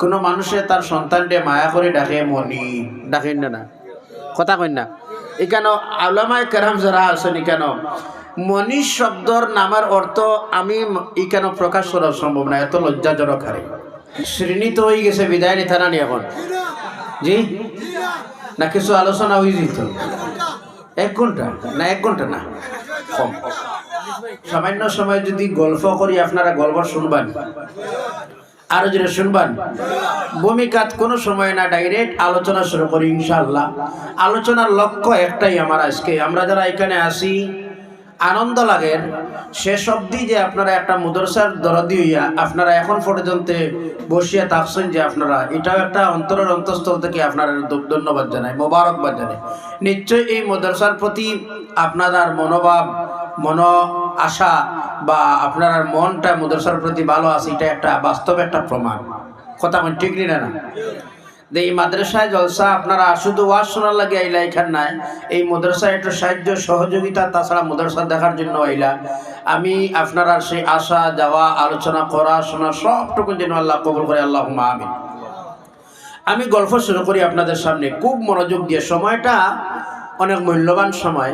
কোনো মানুষে তার সন্তানকে মায়া করে ডাকে মনি, ডাকেন না? না কথা কই না? এখানে আউলামায়ে কেরাম যারা আছেন, কেন মনি শব্দর নামের অর্থ আমি এখানে প্রকাশ করা সম্ভব না, এত লজ্জাজনক হারে। শ্রেণী তো হয়ে গেছে, বিদায় নিতে না এখন জি না, কিছু আলোচনা হয়ে যেত 1 ঘন্টা না, 1 ঘন্টা না, কম সামান্য সময় যদি গল্প করি, আপনারা গল্প শুনবেন, আরো যেটা শুনবেন। ভূমিকাত কোনো সময় না, ডাইরেক্ট আলোচনা শুরু করি ইনশাআল্লাহ। আলোচনার লক্ষ্য একটাই আমার, আজকে আমরা যারা এখানে আসি আনন্দ লাগে শেষ অবধি, যে আপনারা একটা মাদ্রাসার দরদি হইয়া আপনারা এখন পর্যন্ত বসিয়া থাকছেন, যে আপনারা এটাও একটা অন্তরের অন্তঃস্থল থেকে আপনারা ধন্যবাদ জানাই, মোবারকবাদ জানাই। নিশ্চয়ই এই মাদ্রাসার প্রতি আপনার মনোভাব, আশা বা আপনার মনটা মাদ্রাসার প্রতি ভালো আছে, এটা একটা বাস্তব একটা প্রমাণ। কথা বল ঠিক না? না যে এই মাদ্রাসায় জলসা আপনারা শুধু ওয়াজ শোনার লাগে আইলা এখান নাই, এই মাদ্রাসায় একটু সাহায্য সহযোগিতা, তাছাড়া মাদ্রাসা দেখার জন্য আইলা। আমি আপনারা সেই আসা যাওয়া, আলোচনা করা, শোনা সবটুকু যেন আল্লাহ কবুল করে, আল্লাহুম্মা আমিন। আমি গল্প শুরু করি আপনাদের সামনে খুব মনোযোগ দিয়ে। সময়টা অনেক মূল্যবান সময়,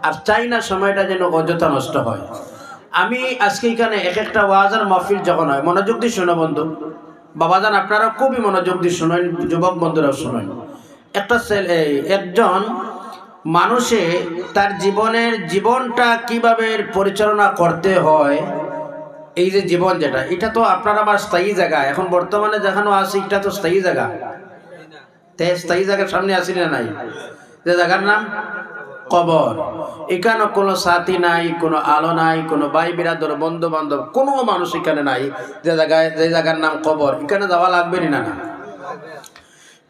আর চাই না সময়টা যেন অযথা নষ্ট হয়। আমি আজকে এখানে একটা ওয়াজের মাহফিল যখন হয়, মনোযোগ দিয়ে শোনো বন্ধু, বাবাজান আপনারা খুবই মনোযোগ দিয়ে শোনেন, যুবক বন্ধুরাও শোনেন। একজন মানুষে তার জীবনটা কিভাবে পরিচালনা করতে হয়, এই যে জীবন যেটা, এটা তো আপনার আমার স্থায়ী জায়গা। এখন বর্তমানে যেখানে আছি এটা তো স্থায়ী জায়গা, স্থায়ী জায়গার সামনে আসি না নাই, যে জায়গার নাম কবর। এখানে কোনো সাথী নাই, কোনো আলো নাই, কোনো ভাই বিরাদর, বন্ধু বান্ধব, কোনো মানুষ এখানে নাই, যে জায়গার নাম কবর। এখানে যাওয়া লাগবে না? না।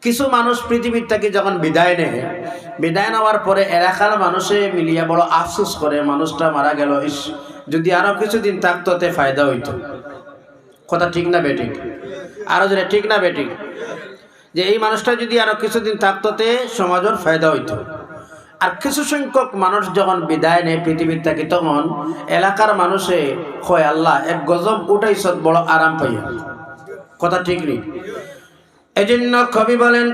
কিছু মানুষ পৃথিবীর থেকে যখন বিদায় নেওয়ার পরে এলাকার মানুষে মিলিয়ে বড় আফসোস করে, মানুষটা মারা গেল, যদি আরো কিছুদিন থাকতো তে ফায়দা হইতো। কথা ঠিক না বেঠিক? আরো যেটা ঠিক না বেঠিক, যে এই মানুষটা যদি আরো কিছুদিন থাকতো তে সমাজের ফায়দা হইতো। আর কিছু সংখ্যক মানুষ যখন বিদায় নেয় পৃথিবীর থেকে, তখন এলাকার মানুষে কয় আল্লাহ এক গজব উঠাইছ, বড় আরাম পাইয়া। কথা ঠিক নেই? এই জন্য কবি বলেন,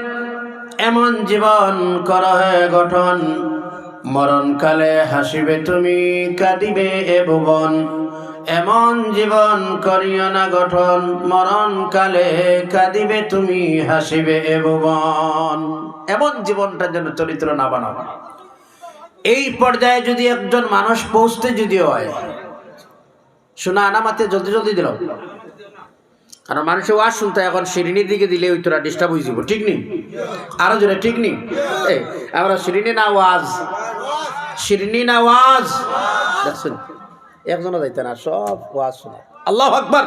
এমন জীবন কর হে গঠন, মরণকালে হাসিবে তুমি, কাঁদিবে এ ভুবন। এমন জীবন করিও না গঠন, মরণকালে কাঁদিবে তুমি, হাসিবে এ ভুবন। এমন জীবনটা যেন চরিত্র না বানাও। এই পর্যায়ে যদি একজন মানুষ পৌঁছতে যদি হয়, শোনা আনামাতে জলদি জলদি দিল, কারণ মানুষের ওয়াজ শুনতে এখন শিরিনির দিকে দিলে ওই তোরা ডিস্টার্ব হয়ে যাব। ঠিক নেই? আরো জোরে ঠিক নেই? আমরা শিরিনি না ওয়াজ, শিরিনি না ওয়াজ, দেখছেন একজনও যাইতে না, সব ওয়াজ শোনা। আল্লাহু আকবার।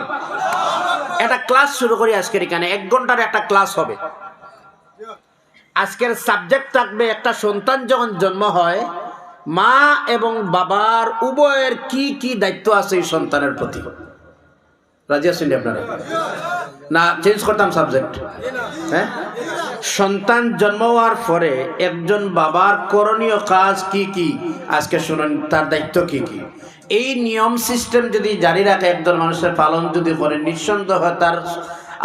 একটা ক্লাস শুরু করি আজকের এখানে, 1 ঘন্টার একটা ক্লাস হবে। আজকের সাবজেক্ট থাকবে, একটা সন্তান যখন জন্ম হয়, মা এবং বাবার উভয়ের কি কি দায়িত্ব আছে এই সন্তানের প্রতি। রাজি আছেন আপনারা? না চেঞ্জ করতাম সাবজেক্ট? হ্যাঁ, সন্তান জন্ম হওয়ার পরে একজন বাবার করণীয় কাজ কি কি আজকে শুনুন, তার দায়িত্ব কি কি। এই নিয়ম সিস্টেম যদি জারি রাখে, একজন মানুষের পালন যদি করে, নিঃসন্দেহ তার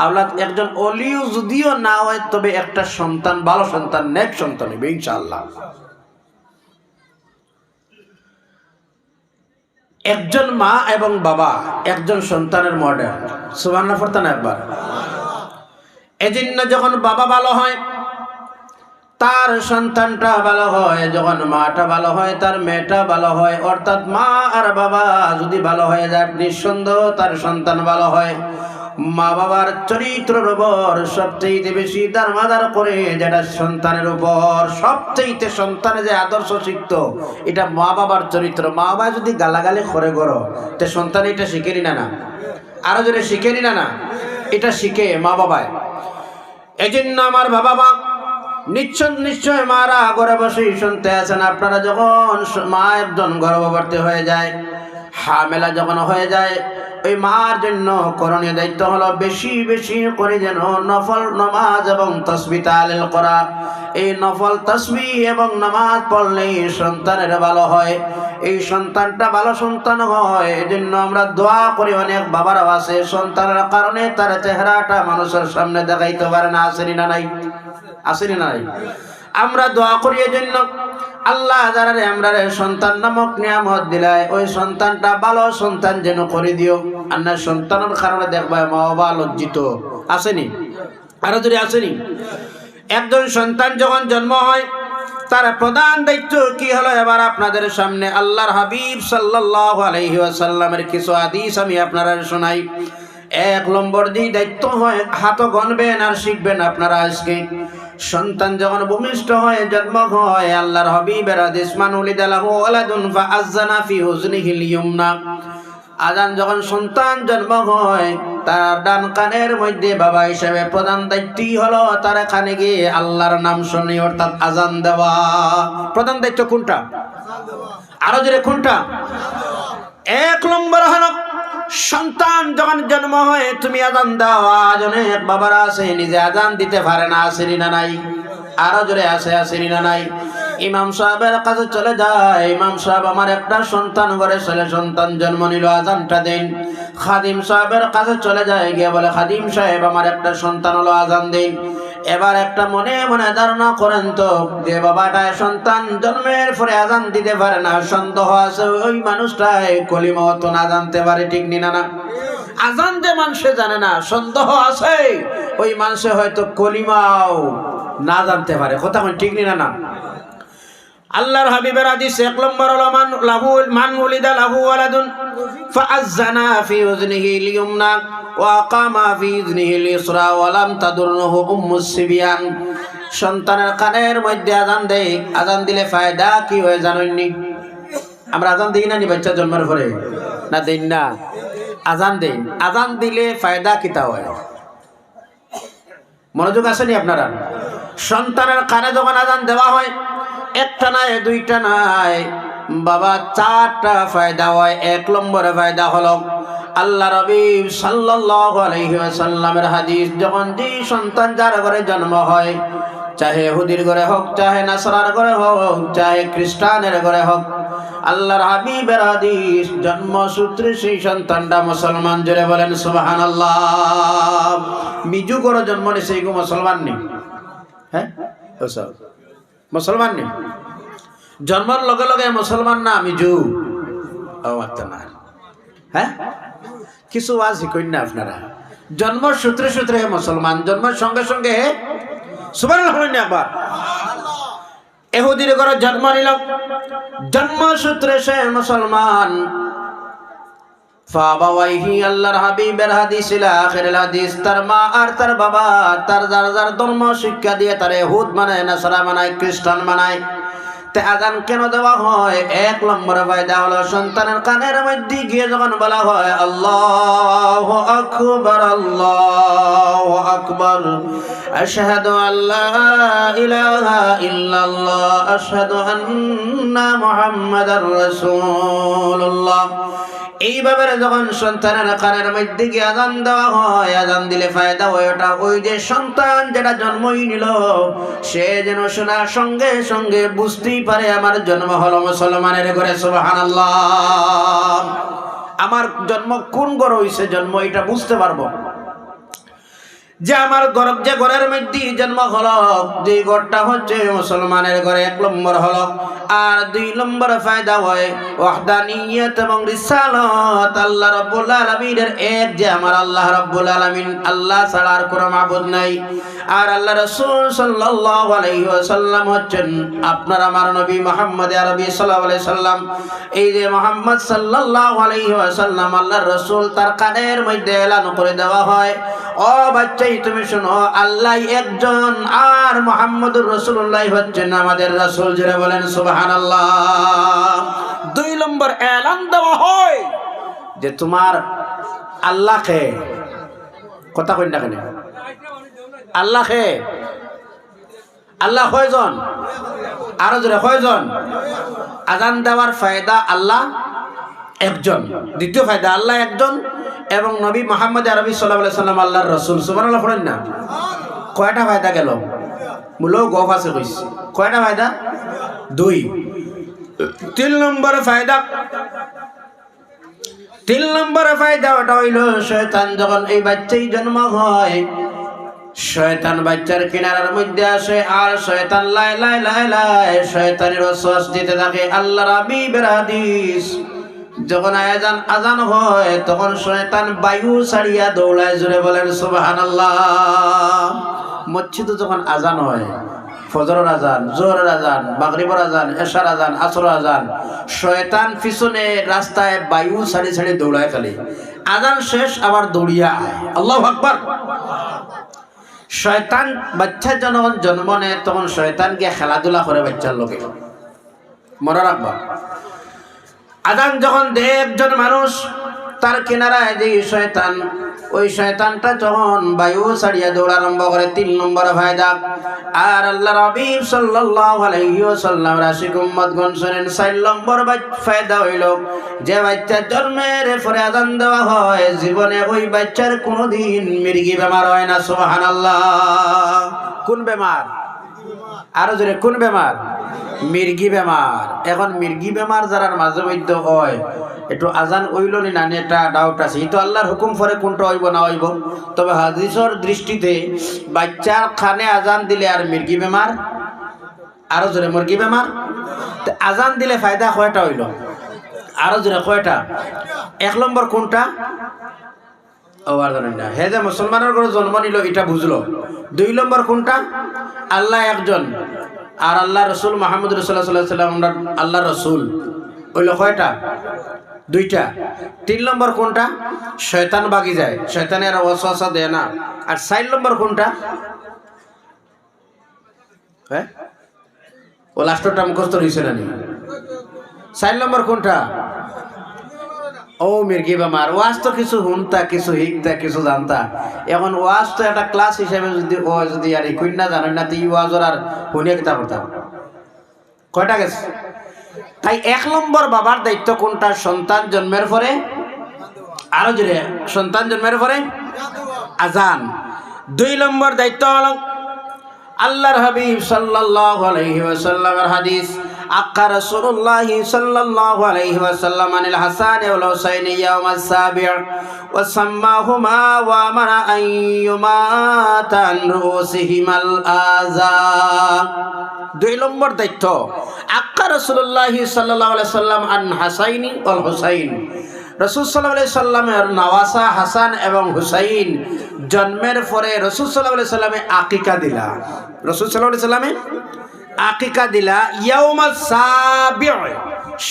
আওলাদ একজন অলিও যদিও না হয়, তবে একটা সন্তান, ভালো সন্তান, নেক সন্তান হবে ইনশাআল্লাহ। একজন মা এবং বাবা একজন সন্তানের মডেল। সুবহানাল্লাহ পড়তেন একবার। এজন্য যখন বাবা ভালো হয়, তার সন্তানটা ভালো হয়, যখন মাটা ভালো হয়, তার মেয়েটা ভালো হয়। অর্থাৎ মা আর বাবা যদি ভালো হয়ে যায়, নিঃসন্দেহ তার সন্তান ভালো হয়। মা বাবার চরিত্রের উপর সবচেয়ে বেশি দারমাদার করে যেটা সন্তানের উপর, সবচেয়ে সন্তানে যে আদর্শ শিখত, এটা মা বাবার চরিত্র। মা বাবা যদি গালাগালি করে করো, তে সন্তান এটা শিখেনি না? না আরো যদি শিখেনি না? না এটা শিখে মা বাবায়। এই জন্য আমার বাবা নিশ্চয় মারা ঘরে বসে শুনতে আছেন, আপনারা যখন মা একজন গর্ভবতী হয়ে যায়, হামেলা যখন হয়ে যায়, ওই মার জন্য করণীয় দায়িত্ব হলো বেশি বেশি করে যেন নফল নামাজ এবং তাসবিহ তাহলিল করা। এই নফল তাসবিহ এবং নামাজ পড়লেই সন্তানের ভালো হয়, এই সন্তানটা ভালো সন্তান হয়। এই জন্য আমরা দোয়া করি। অনেক বাবারাও আছে সন্তানের কারণে তার চেহারাটা মানুষের সামনে দেখাইতে পারে না, আসেনি না নাই? আসেনি না নাই? আমরা দোয়া করি এই জন্য, আল্লাহ যারা আমরা সন্তান নামক নিয়ামত দিলায় ওই সন্তানটা ভালো সন্তান যেন করে দিও। আর না সন্তানের কারণে দেখবা মা বাবা লজ্জিত, আসেনি? আরো যদি আসেনি? একজন সন্তান যখন জন্ম হয় তার প্রধান দায়িত্ব কি হলো এবার আপনাদের সামনে আল্লাহর হাবিব সাল্লাল্লাহু আলাইহি ওয়াসাল্লামের কিছু হাদিস আমি আপনারা শোনাই। এক নম্বর যেই দায়িত্ব হয়, হাত গণবেন আর শিখবেন আপনারা আজকে। সন্তান যখন ভূমিষ্ঠ হয় জন্ম হয়, আল্লাহর হাবিবের হাদিস, মান উলিদা লাহু ওয়ালাদুন ফাআযানা ফি হুজনিহিল ইয়ুমনা। আজান যখন সন্তান জন্ম হয় তার ডান কানের মধ্যে বাবা হিসেবে প্রধান দায়িত্বই হলো তার কানে গিয়ে আল্লাহর নাম শুনি, অর্থাৎ আজান দেওয়া। প্রধান দায়িত্ব কোনটা? আরো জোরে কোনটা? এক নম্বর হলো সন্তান যখন জন্ম হয় তুমি আজান দাও। আজ অনেক বাবারা আছে নিজে আজান দিতে পারে না, আসেনি না নাই? আরো জোরে আছে, আসেনি না নাই? ইমাম সাহেবের কাছে চলে যায়, ইমাম সাহেব আমার একটা সন্তান ঘরে ছেলে সন্তান জন্ম নিল, আজানটা দেন। খাদিম সাহেবের কাছে চলে যায়, গিয়ে বলে খাদিম সাহেব আমার একটা সন্তান হলো, আজান দিন। এবার একটা মনে মনে ধারণা করেন তো যে বাবাটা সন্তান জন্মের পরে আজান দিতে পারে না, সন্দেহ আছে ওই মানুষটাই কলিমাও তো না জানতে পারে, ঠিক নিনা না? আজান যে মানুষে জানে না, সন্দেহ আছে ওই মানুষে হয়তো কলিমাও না জানতে পারে। কথা ঠিক নিনা না? আল্লাহর হাবিবের হাদিস এক নম্বর হলো মান উলিদা লাহু ওয়ালাদুন ফাআযানা ফি উযনিহিল ইয়ুমনা ওয়া আকামা ফি উযনিহিল ইসরা ওয়া লাম তাদুরহু উম্মুস সিবিয়ান। সন্তানের কানের মধ্যে আজান দেয়, আজান দিলে ফায়দা কি হয় জানেননি? আমরা আজান দিই না নি বাচ্চা জন্মের পরে? না দেই না? আজান দেই। আজান দিলে ফায়দা কিতা হয়? মনোযোগ আসেনি আপনারা? সন্তানের কানে যখন আজান দেওয়া হয় একটা নাই দুইটা নাই বাবা, চারটা ফায়দা হয়। এক নম্বরে ফায়দা হলো আল্লাহ নবী সাল্লাল্লাহু আলাইহি ওয়াসাল্লামের হাদিস, যখন যে সন্তান যার ঘরে জন্ম হয়, চাহে ইহুদির ঘরে হোক, চাহে নাসারার ঘরে হোক, চাহে খ্রিস্টানের ঘরে হোক, আল্লাহর হাবিবের হাদিস, জন্মসূত্রে সেই সন্তানটা মুসলমান। জোরে বলেন সুবহানাল্লাহ। মিজু করে জন্ম নিছে এই মুসলমান নেই? হ্যাঁ মুসলমান নেই? জন্মের লগে লগে মুসলমান না মিজু? না। হ্যাঁ কিছু আজ কইন না আপনারা, জন্ম সূত্রে সূত্রে মুসলমান, জন্মের সঙ্গে সঙ্গে সুবহানাল্লাহ একবার। ইহুদির ঘরে জন্ম নিল, জন্ম সূত্রে সে মুসলমান। ফাবাওয়াইহি আল্লাহর হাবিবের হাদিস ইলা আখিরিল হাদিস, তার মা আর তার বাবা তার যার যার ধর্ম শিক্ষা দিয়ে তার ইহুদ মানায়, নাসারা মানায়, খ্রিস্টান মানায়। তে আজান কেন দেওয়া হয়? এক নম্বরে ফায়দা হলো সন্তানের কানের মধ্যে গিয়ে যখন বলা হয় আল্লাহু আকবার, আল্লাহু আকবার, আশহাদু আল্লা ইলাহা ইল্লাল্লাহ, আশহাদু আন্না মুহাম্মাদার রাসূলুল্লাহ, এইভাবে যখন সন্তানের কানের মধ্যে গিয়ে আজান দেওয়া হয়, আজান দিলে ফায়দা হয় ওটা ওই যে সন্তান যেটা জন্মই নিল সে যেন শোনার সঙ্গে সঙ্গে বুঝতেই পারে আমার জন্ম হলো মুসলমানের ঘরে। সুবহানাল্লাহ। আমার জন্ম কোন ঘরে হইছে জন্ম এটা বুঝতে পারবো যে আমার গরব যে ঘরের মধ্যে জন্ম হলো, যে ঘরটা হচ্ছে মুসলমানের ঘরে। এক নম্বর হলো। আর দুই নম্বর ফায়দা হয় ওয়াহদানিয়ত এবং রিসালাত, আল্লাহ রাব্বুল আলামিনের এক, যে আমার আল্লাহ রাব্বুল আলামিন, আল্লাহ ছাড়া আর কোনো মাবুদ নাই। আর আল্লাহ রাসূল সাল্লাল্লাহু আলাইহি ওয়াসাল্লাম হচ্ছেন আপনার আমার নবী মুহাম্মদ আরবি সাল্লাল্লাহু আলাইহি সাল্লাম। এই যে মুহাম্মদ সাল্লাল্লাহু আলাইহি ওয়াসাল্লাম আল্লাহর রাসূল, তার কানের মধ্যে এলান করে দেওয়া হয়, ও বাচ্চা তুমি শোনো, আল্লাহ একজন আর মুহাম্মদুর রাসূলুল্লাহ হচ্ছেন আমাদের রাসূল। যারা বলেন সুবহানাল্লাহ। দুই নম্বর এলান দেওয়া হয় যে তোমার আল্লাহকে, কথা কই না কেন, আল্লাহকে, আল্লাহ কয়জন? আরো জোরে কয়জন? আজান দেওয়ার ফায়দা আল্লাহ একজন। দ্বিতীয় ফায়দা আল্লাহ একজন। এবং নবী মুহাম্মদ আরবি সাল্লাল্লাহু আলাইহি সাল্লাম আল্লাহর রাসূল। সুবহানাল্লাহ পড়েন না? কয়টা ফায়দা গেল? মূলও গফ আছে কইছি। কয়টা ফায়দা? 2। 3 নম্বর ফায়দা, 3 নম্বর ফায়দা ওটা হইল শয়তান যখন এই বাচ্চাই জন্ম হয়, শয়তান বাচ্চার কিনারার মধ্যে আসে আর শয়তান লাই লাই লাই লাই শয়তানের ওয়াসওয়াস দিতে থাকে। আল্লাহর হাবিবের হাদিস, যখন আজান হয় তখন শয়তান বায়ু ছাড়িয়া দৌড়ায়। জোরে বলেন সুবহানাল্লাহ। মসজিদে যখন আজান হয়, ফজরের আজান, জোহরের আজান, মাগরিবের আজান, এশার আজান, আসরের আজান, শয়তান পিছনে রাস্তায় বায়ু ছাড়ি ছাড়ি দৌড়ায় খালি। আজান শেষ আবার দৌড়িয়া আয়। আল্লাহু আকবার। শয়তান বাচ্চা যখন জন্ম নেয় তখন শয়তান গিয়ে খেলাধুলা করে বাচ্চার লোকে। মনে রাখবা, আজান যখন দেয় একজন মানুষ, তার কিনারায় যে শয়তান, ওই শয়তানটা যখন বায়ু ছাড়িয়া দৌড় আরম্ভ করে। 3 নম্বর ফায়দা। আর আল্লাহর হাবিব সাল্লাল্লাহু আলাইহি ওয়াসাল্লাম রাশিক উম্মতগণ শুনেন, 4 নম্বর ফায়দা হইল যে বাচ্চার জন্মের পরে আজান দেওয়া হয়, জীবনে ওই বাচ্চার কোনোদিন মির্গি বেমার হয় না। সুবহানাল্লাহ। কোন বেমার? আরো জোরে, কোন বেমার? মির্গি বেমার। এখন মির্গি বেমার যারা মাঝে মধ্যে হয়, একটু আজান হইল না এটা ডাউট আছে। এই তো আল্লাহর হুকুম পরে কোনটা হইব না হইব। তবে হাদিসের দৃষ্টিতে বাচ্চার খানে আজান দিলে আর মির্গি বেমার, আরো জোরে মুরগি বেমার। আজান দিলে ফায়দা কয়টা হইল? আরো জোরে কয়টা? 1 নম্বর কোনটা? আর জানেন না, হে যে মুসলমানের ঘরে জন্ম নিল এটা বুঝলো। 2 নম্বর কোনটা? আল্লাহ একজন আর আল্লাহ রসুল মুহাম্মদ রাসূলুল্লাহ সাল্লাল্লাহু আলাইহি ওয়াসাল্লাম আল্লাহ রসুল, হইল কয়টা? 2টা। 3 নম্বর কোনটা? শয়তান বাগি যায়, শয়তানের ওয়াসওয়াসা দেয় না। আর 4 নম্বর কোনটা? হ্যাঁ, ও লাস্টটা মুখস্থ হইছে না? 4 নম্বর কোনটা? ও মির্গি বেমার। ওয়াজ তো কিছু হুনতা, কিছু হিকতা, কিছু জানতা। এখন ওয়াজ তো একটা ক্লাস হিসেবে যদি আর কন্যা জানেন না, তো এই ওয়াজর আর হুনে কিতা করতাম। কয়টা গেছে? তাই 1 নম্বর বাবার দায়িত্ব কোনটা? সন্তান জন্মের পরে, আরো জোরে, সন্তান জন্মের পরে আজান। 2 নম্বর দায়িত্ব হলো আল্লাহর হাবিব সাল্লাল্লাহু আলাইহি ওয়াসাল্লামের হাদিস, আক্কা রাসূলুল্লাহ সাল্লাল্লাহু আলাইহি ওয়াসাল্লাম আনিল হাসান ওয়াল হুসাইন ইয়াউমাস সাবি' ওয়া সাম্মাহুমা ওয়া মানা আইয়ুমাতা আন রুসিহিমাল আযা। 2 নম্বর দায়িত্ব, আক্কা রাসূলুল্লাহ সাল্লাল্লাহু আলাইহি ওয়াসাল্লাম আন হাসাইনি ওয়াল হুসাইন। রাসূল সাল্লাল্লাহু আলাইহি সাল্লামের নওয়াসা হাসান এবং হুসাইন জন্মের পরে রাসূল সাল্লাল্লাহু আলাইহি সাল্লামে আকিকা দিলা। রাসূল সাল্লাল্লাহু আলাইহি সাল্লামে আকিকা দিলা ইয়াউমাস সাবি',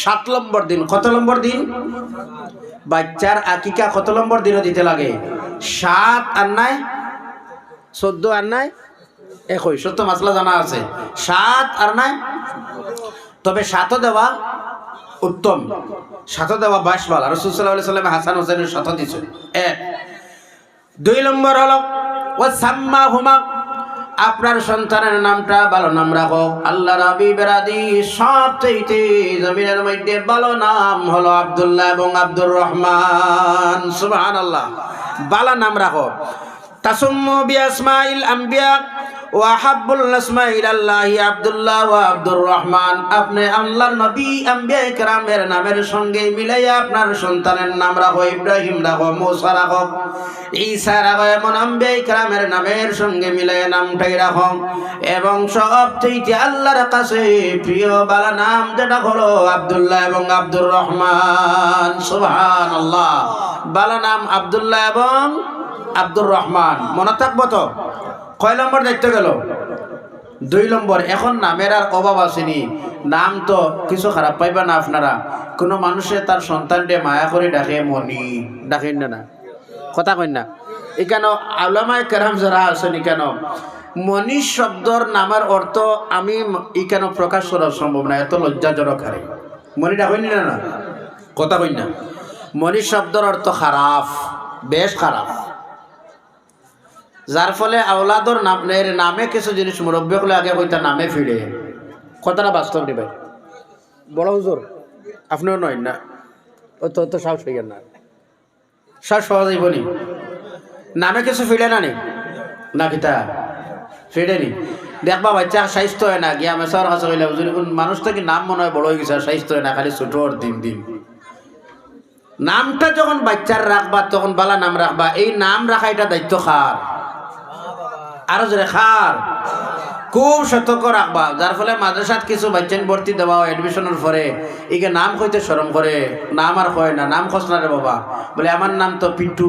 7 নম্বর দিন। কত নম্বর দিন? বাচ্চার আকিকা কত নম্বর দিনে দিতে লাগে? 7 আর 9 14 আর 9 21, সত্য মাসলা জানা আছে। 7 আর 9, তবে 7 দেওয়া উত্তম, 7 দেওয়া 22 ভালো। রাসূল সাল্লাল্লাহু আলাইহি সাল্লাম হাসান হোসেনের 7 দিয়েছেন। 2 নম্বর হলো ওয়া সাম্মাহুমা, আপনার সন্তানের নামটা ভালো নাম রাখো। আল্লাহর হাবিবের হাদিস, সবচেয়ে জমিনের মধ্যে ভালো নাম হলো আব্দুল্লাহ এবং আব্দুর রহমান। সুবহানাল্লাহ। ভালো নাম রাখো। তাসুম্মু বিআসমাইল আম্বিয়া ওয়া হাব্বুল আসমাই ইলাল্লাহি আব্দুল্লাহ ওয়া আব্দুর রহমান। আপনি আল্লাহর নবী আম্বিয়া ইকরামের নামের সঙ্গে মিলাইয়া আপনার সন্তানের নাম রাখো। ইব্রাহিম রাখো, মুসা রাখো, ঈসা রাখো, এমন আম্বিয়া ইকরামের নামের সঙ্গে মিলাইয়া নামটাই রাখো। এবং সবচেয়ে আল্লাহর কাছে প্রিয় বালা নাম যেটা হলো আব্দুল্লাহ এবং আব্দুর রহমান। সুবহানাল্লাহ। বালা নাম আব্দুল্লাহ এবং আব্দুর রহমান। মনে থাকবো তো? কয় নম্বর দায়িত্ব গেল? 2 নম্বর। এখন নামের আর অভাব আসেনি। নাম তো কিছু খারাপ পাইবা না আপনারা। কোনো মানুষে তার সন্তানকে মায়া করে ডাকে মনি, ডাকেন না? কথা কই না? এখানে আউলামায়ে কেরাম যারা আছেন, কেন মনীষ শব্দর নামের অর্থ আমি এখানে প্রকাশ করা সম্ভব না, এত লজ্জাজনক। হারে মনি ডাকেন না? কথা কই না? মনীষ শব্দর অর্থ খারাপ, বেশ খারাপ। যার ফলে আওলাদর নামে কিছু জিনিস মুরব্বী হলে আগে কইতা নামে ফিরে। কথাটা বাস্তব নি ভাই? বড় হুজুর আপনিও নয় না? ও তো সাহস হইয়া না, সব সহজ হইবনি নামে কিছু ফিরে না নি না কিতা ফিরে নি দেখবা বাচ্চা স্বাস্থ্য হয় না গিয়া মেসার কাছে কইলে মানুষ তো কি নাম মনে হয় বড় হয়ে গেছে স্বাস্থ্য হয় না খালি ছোট দিন দিন নামটা যখন বাচ্চার রাখবা তখন বালা নাম রাখবা এই নাম রাখা এটা দায়িত্ব খার আরো জোরে খার খুব সতর্ক রাখবা যার ফলে মাদ্রাসাত কিছু বাচ্চা ভর্তি দেওয়া এডমিশনের পরে একে নাম কইতে শরম করে নাম আর কয় না নাম খস না রে বাবা বলে আমার নাম তো পিন্টু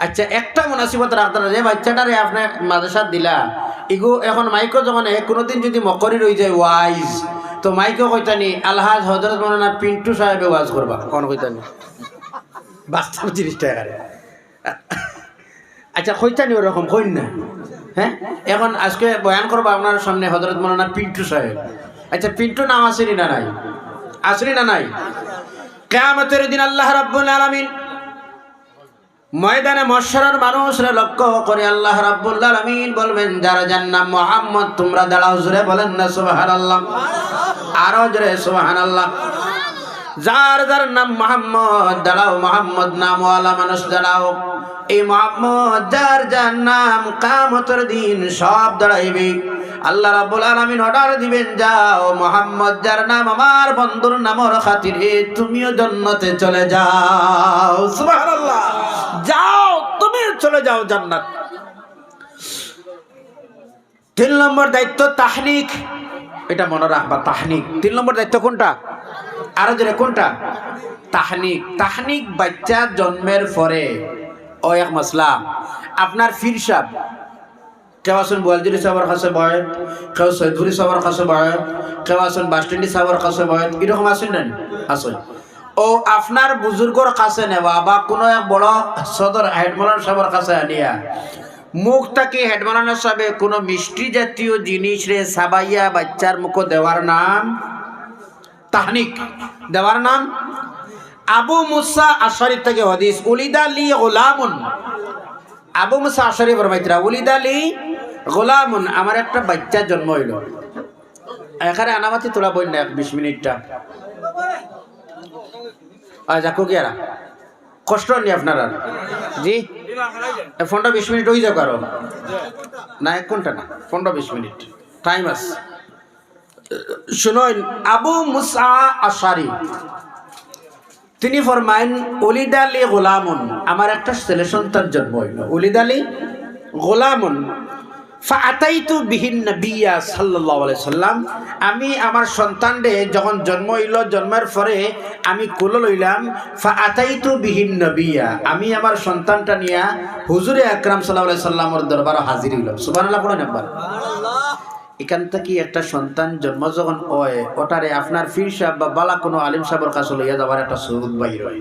আচ্ছা একটা মুনাসিবত রাখতে না যে বাচ্চাটারে আপনার মাদ্রাসাত দিলা ইগো এখন মাইকো যখন কোনোদিন যদি মকরি রয়ে যায় ওয়াইজ তো মাইকো কইতানি আলহাজ হজরত মৌলানা পিন্টু সাহেবে ওয়াজ করবা কোন কইতানি বাস্তব জিনিসটা এখানে আচ্ছা কইতানি ওরকম কইন না হ্যাঁ এখন আজকে বয়ান করবো আপনার সামনে হজরত মৌলানা পিন্টু সাহেব আচ্ছা পিন্টু নাম আসেনি না নাই আসেনি না নাই কিয়ামতের দিন আল্লাহ রাব্বুল আলামিন ময়দানে মহশরের মানুষরা লক্ষ্য করে আল্লাহ রাব্বুল আলামিন বলবেন যারা যার নাম মুহাম্মদ তোমরা দাঁড়াও জোরে বলেন না সুবহানাল্লাহ আরো জোরে সুবহানাল্লাহ যার যার নাম মুহাম্মদ দাঁড়াও মুহাম্মদ নামওয়ালা মানুষ দাঁড়াও এই মুহাম্মদ যার যার নাম কিয়ামতের দিন সব দাঁড়াইবে আল্লাহ রাব্বুল আলামিন অর্ডার দিবেন যাও মুহাম্মদ যার নাম আমার বন্ধুর নামের খাতিরে তুমিও জান্নাতে চলে যাও সুবহানাল্লাহ যাও তুমি চলে যাও জান্নাত 3 নম্বর দায়িত্ব তাহনিক এটা মনে রাখবা তাহনিক 3 নম্বর দায়িত্ব কোনটা আরো জোরে কোনটা তাহনিক তাহনিক বাচ্চা জন্মের পরে ও এক মাসলা আপনার ফির সাহেব কেউ আসুন বোয়ালজুরি সাহেবের কাছে বয় কেউ সৈদুরি সাহেবের কাছে বয় কেউ আসুন বাসস্ট্যান্ডি সাহেবের কাছে বয় এরকম আসুন না আসুন ও আপনার বুজুর্গর কাছে নেওয়া বা কোনো এক বড় সদর হেডমালার সাহেবের কাছে আনিয়া মুখটাকে হেডমালার সাহেবে কোনো মিষ্টি জাতীয় জিনিস রে সাবাইয়া বাচ্চার মুখ দেওয়ার নাম তাহনিক দেওয়ার নাম আবু মুসা আশারি থেকে হাদিস উলিদা লি গোলামুন আবু মুসা আশারি ফরমাইতরা উলিদা লি গোলামুন আমার একটা বাচ্চা জন্ম হইল এখানে আনামাতি তোলা বই না 20 মিনিটটা যাকো কি আর কষ্ট নেই আপনারা জি ফোনটা 20 মিনিট হয়ে যাক আরো না 1 ঘন্টা না 15-20 মিনিট টাইম আছে শুনুন আবু মুসা আশারি তিনি ফরমাইন উলিদালি গোলামুন আমার একটা ছেলে সন্তান জন্ম হইল উলিদালি গোলামুন ফাআতাইতু বিহিন নবিয়্যা সাল্লাল্লাহু আলাইহি সাল্লাম আমি আমার সন্তানরে যখন জন্ম হইল জন্মের পরে আমি কোলে লইলাম ফাআতাইতু বিহিন নবিয়্যা আমি আমার সন্তানটা নিয়া হুজুরে আকরাম সাল্লাল্লাহু আলাইহি সাল্লামের দরবারে হাজির হইলাম সুবহানাল্লাহ পড়েন একবার এখান থেকে একটা সন্তান জন্ম যখন হয় ওটারে আপনার ফির সাহেব বা বালা কোনো আলিম সাহেবের কাছে লইয়া যাবার একটা সুযোগ বাইর হয়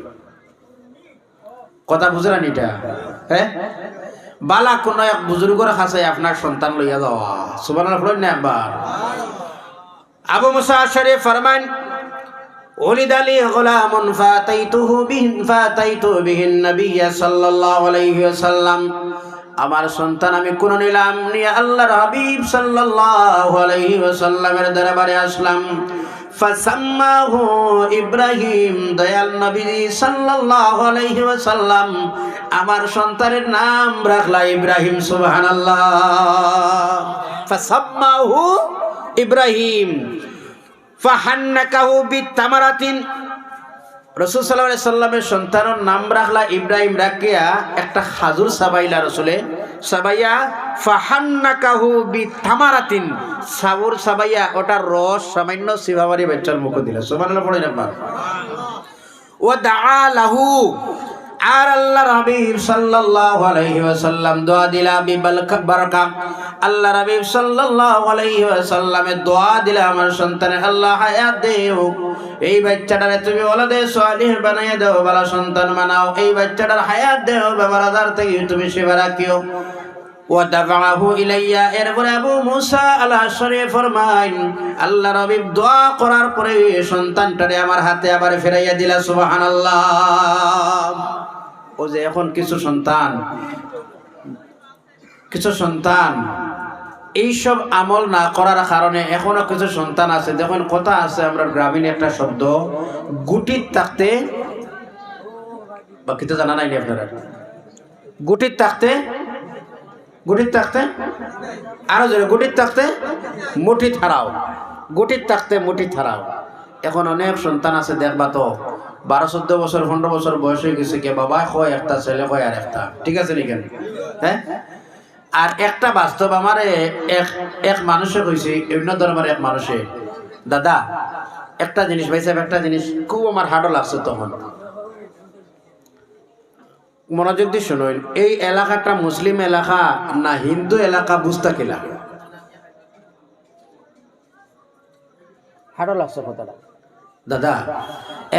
কথা বুঝলেন এটা হ্যাঁ বালা কোনো এক বুজুর্গের কাছে আপনার সন্তান লইয়া যাওয়া সুবহানাল্লাহ পড়েন না একবার আবু মুসা আশআরী ফরমান উলিদা লি গুলামুন ফাতাইতু বিহিন নবিয়্যা সাল্লাল্লাহু আলাইহি ওয়াসাল্লাম আমার সন্তান আমি কোন নিলাম নিয়ে আল্লাহর হাবিব সাল্লাল্লাহু আলাইহি ওয়াসাল্লামের দরবারে আসলাম ফাসাম্মাহু ইব্রাহিম দয়াল নবী সাল্লাল্লাহু আলাইহি ওয়াসাল্লাম আমার সন্তানের নাম রাখলা ইব্রাহিম সুবহানাল্লাহ ফাসাম্মাহু ইব্রাহিম ফাহান্নাকাহু বিতামারাতিন রাসূল সাল্লাল্লাহু আলাইহি সাল্লামের সন্তানের নাম রাখলা ইব্রাহিম রাখিয়া একটা খাজুর সাবাইলা রাসূলে সাবাইয়া ফাহান্নাকাহু বিতামারাতিন সাবুর সাবাইয়া ওটার রস সামান্য সিবাবারি বাচ্চার মুখে দিলা সুবহানাল্লাহ পড়েন একবার ওয়া দাআ লাহু আর আল্লাহর হাবিব সাল্লাল্লাহু আলাইহি ওয়াসাল্লাম দোয়া দিলা বিবারকা আল্লাহর হাবিব সাল্লাল্লাহু আলাইহি ওয়াসাল্লামে দোয়া দিলা আমার সন্তানের আল্লাহ হায়াত দেও এই বাচ্চাটারে তুমি ওলাদে সালিহ বানাইয়া দাও ভালো সন্তান বানাও এই বাচ্চাটার হায়াত দেও বেমার আজার থেকে তুমি সেবা রাখিও ওয়া দাফাহু ইলাইয়া এরপরে আবু মুসা আল আশআরী ফরমাইন আল্লাহর হাবিব দোয়া করার পরে সন্তানটারে আমার হাতে আবার ফিরাইয়া দিলা সুবহানাল্লাহ ও যে এখন কিছু সন্তান এইসব আমল না করার কারণে এখনো কিছু সন্তান আছে দেখুন কথা আছে আমরা গ্রামীণ একটা শব্দ গুটির থাকতে বাকি তো জানা নাইনি আপনারা। গুটির থাকতে আরো জোরে, গুটির থাকতে মুঠি ছাড়াও, গুটির থাকতে মুঠি ছাড়াও। এখন অনেক সন্তান আছে দেখবা তো 12-14 বছর 15 বছর বয়স হয়ে গেছে, কে বাবা কয় একটা, ছেলে কয় আর একটা, ঠিক আছে নি কেন? হ্যাঁ, আর একটা বাস্তব আমারে এক মানুষে কইছে, অন্য ধর্মের এক মানুষে, দাদা একটা জিনিস ভাই সাহেব, একটা জিনিস খুব আমার হার্ডও লাগছে তখন, মনোযোগ দিয়ে শুনুন। এই এলাকাটা মুসলিম এলাকা না হিন্দু এলাকা বুঝতে কিলা হার্ডও লাগছে কথাটা। দাদা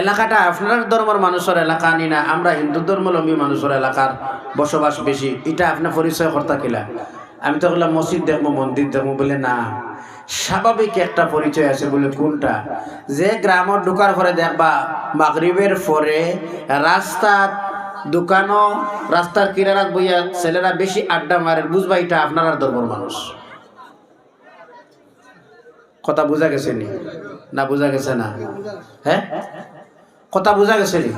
এলাকাটা আপনার ধর্মের মানুষের এলাকা নি না, আমরা হিন্দু ধর্মাবলম্বী মানুষের এলাকার বসবাস বেশি, এটা আপনার পরিচয় করতে কিলা? আমি তো বললাম মসজিদ দেখবো, মন্দির দেখবো, বলে না, স্বাভাবিক একটা পরিচয় আছে। বলে কোনটা? যে গ্রামত ঢুকার পরে দেখবা মাগরিবের পরে রাস্তা দোকানও রাস্তার কিনারাত বইয়া ছেলেরা বেশি আড্ডা মারে, বুঝবা এটা আপনার ধর্মের মানুষ। কথা বোঝা গেছে নি না? বোঝা গেছে না? হ্যাঁ, কথা বোঝা গেছে নি?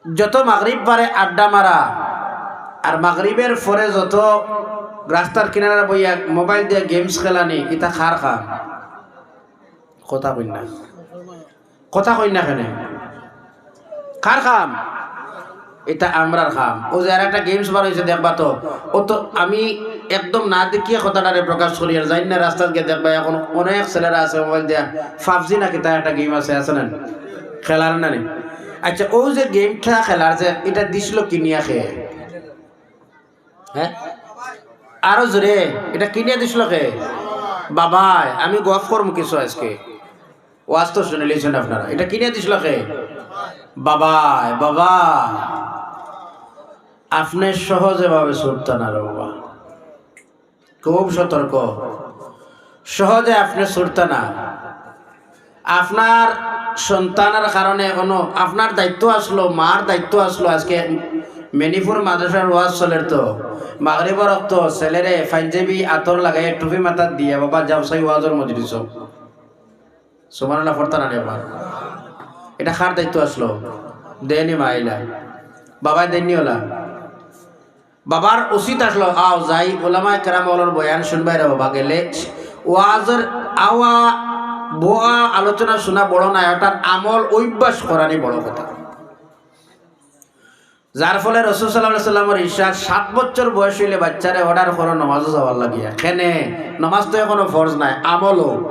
যত মাগরিব পারে আড্ডা মারা, আর মাগরিবের পরে যত রাস্তার কিনারা বইয়া মোবাইল দিয়ে গেমস খেলানি, এটা খার খাম। কথা কই না, কথা কই না কেন? কার খাম? এটা আমরার খাম। ও যে আর একটা গেমস বার হয়েছে দেখবা তো, ও তো আমি একদম না দেখিয়ে কথাটারে প্রকাশ করি, আর যাই না রাস্তা গিয়ে দেখবা এখন অনেক ছেলেরা আছে মোবাইল দিয়া পাবজি নাকি তার একটা গেম আছে না খেলার না নি? আচ্ছা, ও যে গেমটা খেলার যে এটা দিছিল কিনিয়া খেয়ে, হ্যাঁ আরো জোরে, এটা কিনিয়া দিছিল কে? বাবাই, আমি গফ করবো কিছু আজকে, ওয়াজ তো শুনে লিয়েছেন আপনারা, এটা কিনিয়া দিছিল কে? বাবাই। বাবা আপনি সহজে ভাবে ছুটতে না রে বাবা, খুব সতর্ক, সহজে আপনি ছুটতে না। আপনার সন্তানের কারণে কোনো আপনার দায়িত্ব আসলো, মার দায়িত্ব আসলো। আজকে মেনিপুর মাদ্রাসার ওয়াজ চলের তো মাগরিবের রক্ত ছেলেরে পাঞ্জাবি আতর লাগাই টুপি মাথার দিয়ে বাবা যাও সেই ওয়াজের মজলিস সুবহানাল্লাহ পড়তা না এবার। এটা কার দায়িত্ব আসলো? দেনি মাইলা, বাবাই দেননি ওলা, বাবার উচিত আসলো আও যাই ওলামায়ে কেরামের বয়ান শুনবাই রে বাবা, গেলে ওয়াজের আওয়া বোয়া আলোচনা শোনা বড় না, ওটার আমল অভ্যাস করানি বড় কথা। যার ফলে রাসূল সাল্লাল্লাহু আলাইহি ওয়াসাল্লামের ইরশাদ 7 বছর বয়স হইলে বাচ্চারে অর্ডার করো নামাজে যাওয়ার লাগিয়া। কেনে? নামাজ তো এখনো ফরজ নাই, আমল হোক।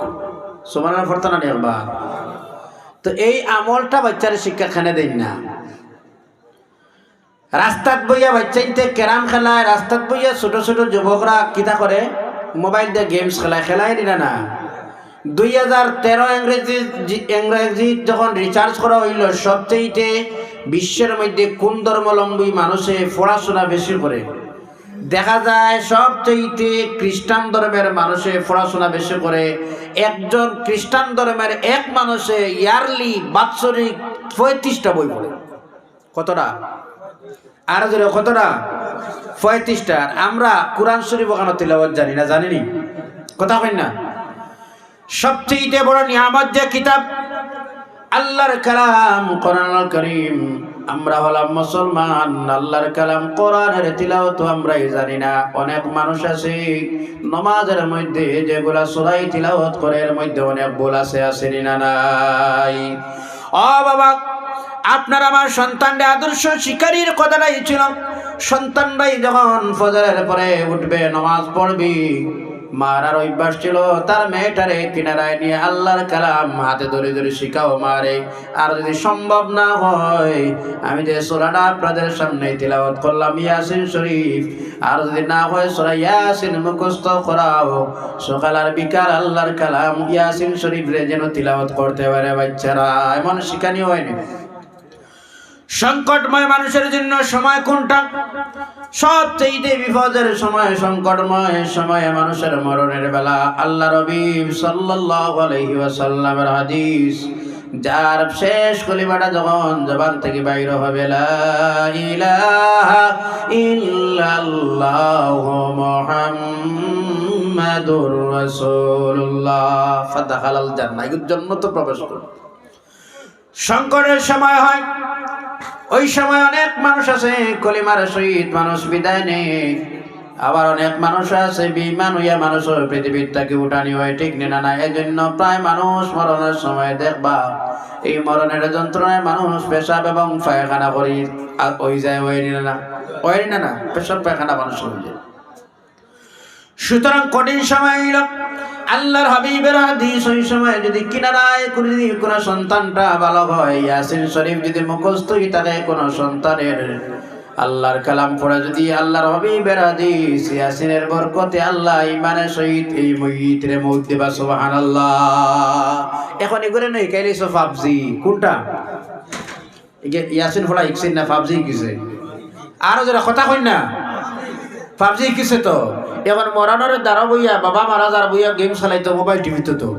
সুবহানাল্লাহ পড়তা না একবার। তো এই আমলটা বাচ্চারে শিক্ষা খানে দেন না। রাস্তাত বইয়া বাচ্চাইতে ক্যারাম খেলায়, রাস্তাত বইয়া ছোট ছোট যুবকরা কিতা করে মোবাইল দিয়ে গেমস খেলায় দিনা না। 2013 ইংরেজি যখন রিচার্জ করা হইল, সবচেয়ে বিশ্বের মধ্যে কোন ধর্মাবলম্বী মানুষে পড়াশোনা বেশি করে? দেখা যায় সবচেয়ে খ্রিস্টান ধর্মের মানুষে পড়াশোনা বেশি করে। একজন খ্রিস্টান ধর্মের এক মানুষে ইয়ারলি বাৎসরিক 35টা বই পড়ে। কতটা? আর জোরে কতটা? 35টা। আমরা কোরআন শরীফ ওখানে তিলাওয়াত জানি না, জানিনি? কথা কই না? সবচেয়ে বড় নিয়ামত যে কিতাব আল্লাহর কালাম কোরআনুল কারীম, আমরা হলাম মুসলমান, আল্লাহর কালাম কোরআনের তিলাওয়াত আমরাই জানি না। অনেক মানুষ আছে নামাজের মধ্যে যেগুলা সূরা তিলাওয়াত করে এর মধ্যে অনেক ভুল আছে, আসেনি না নাই? ও বাবা, আপনার আমার সন্তানদের আদর্শ শিকারীর কথাটাই ছিল, সন্তানরাই যখন ফজরের পরে উঠবে নামাজ পড়বি, মারার অভ্যাস ছিল তার মেয়েটারে কিনারায় নিয়ে আল্লাহর কালাম হাতে ধরে ধরে শিখাও মারে। আর যদি সম্ভব না হয়, আমি যে সূরাটা আপনাদের সামনে তিলাওয়াত করলাম ইয়াসিন শরীফ, আর যদি না হয় সূরা ইয়াসিন মুখস্থ করাও। সকাল আর বিকাল আল্লাহর কালাম ইয়াসিন শরীফ রে যেন তিলাওয়াত করতে পারে বাচ্চারা, এমন শিখানি হয়নি। সংকটময় মানুষের জন্য সময় কোনটা? সবচেয়ে বিপদের সময়, সংকটময় সময়ে মানুষের মরণের বেলা। আল্লাহ নবী সাল্লাল্লাহু আলাইহি ওয়াসাল্লামের হাদিস, যার শেষ কলিমাটা যখন জবান থেকে বাইর হবে, লা ইলাহা ইল্লাল্লাহু মুহাম্মাদুর রাসূলুল্লাহ, ফাদাখালাল জান্নাহ, জান্নাতে প্রবেশ করবে। সংকটের সময় হয়, ওই সময় অনেক মানুষ আছে কলিমার সহিত মানুষ বিদায় নেই, আবার অনেক মানুষ আছে বিমান হইয়া মানুষ পৃথিবীর থেকে উঠানি হয়, ঠিক না না? এই জন্য প্রায় মানুষ মরণের সময় দেখবা এই মরণের যন্ত্রণায় মানুষ পেশাব এবং পায়খানা করি ওই যায়, ওই না ওই না পেশাব পায়খানা মানুষ হয়ে যায়। সুতরাং কঠিন সময় এলো, আল্লাহর হাবিবের হাদিস ওই সময় যদি কিনারায় কোনো সন্তানটা ভালো হয়, ইয়াসিন শরীফ যদি মুখস্থ থাকে কোনো সন্তানের, আল্লাহর কালাম পড়ে যদি আল্লাহর হাবিবের হাদিস ইয়াসিনের বরকতে আল্লাহ ইমানের সহিত এই মুইতরে মউত দিবা। সুবহানাল্লাহ। এখন এগুলো নই কাইলিছো পাবজি কোনটা ইয়াসিন ফলা ইকসিন না পাবজি কিছে আরো যারা কথা কই না পাবজি কিছে তো এখন মরানোর দ্বারা বইয়া বাবা মারা যার বইয়া গেম চালাইতো মোবাইল টিভিতে তো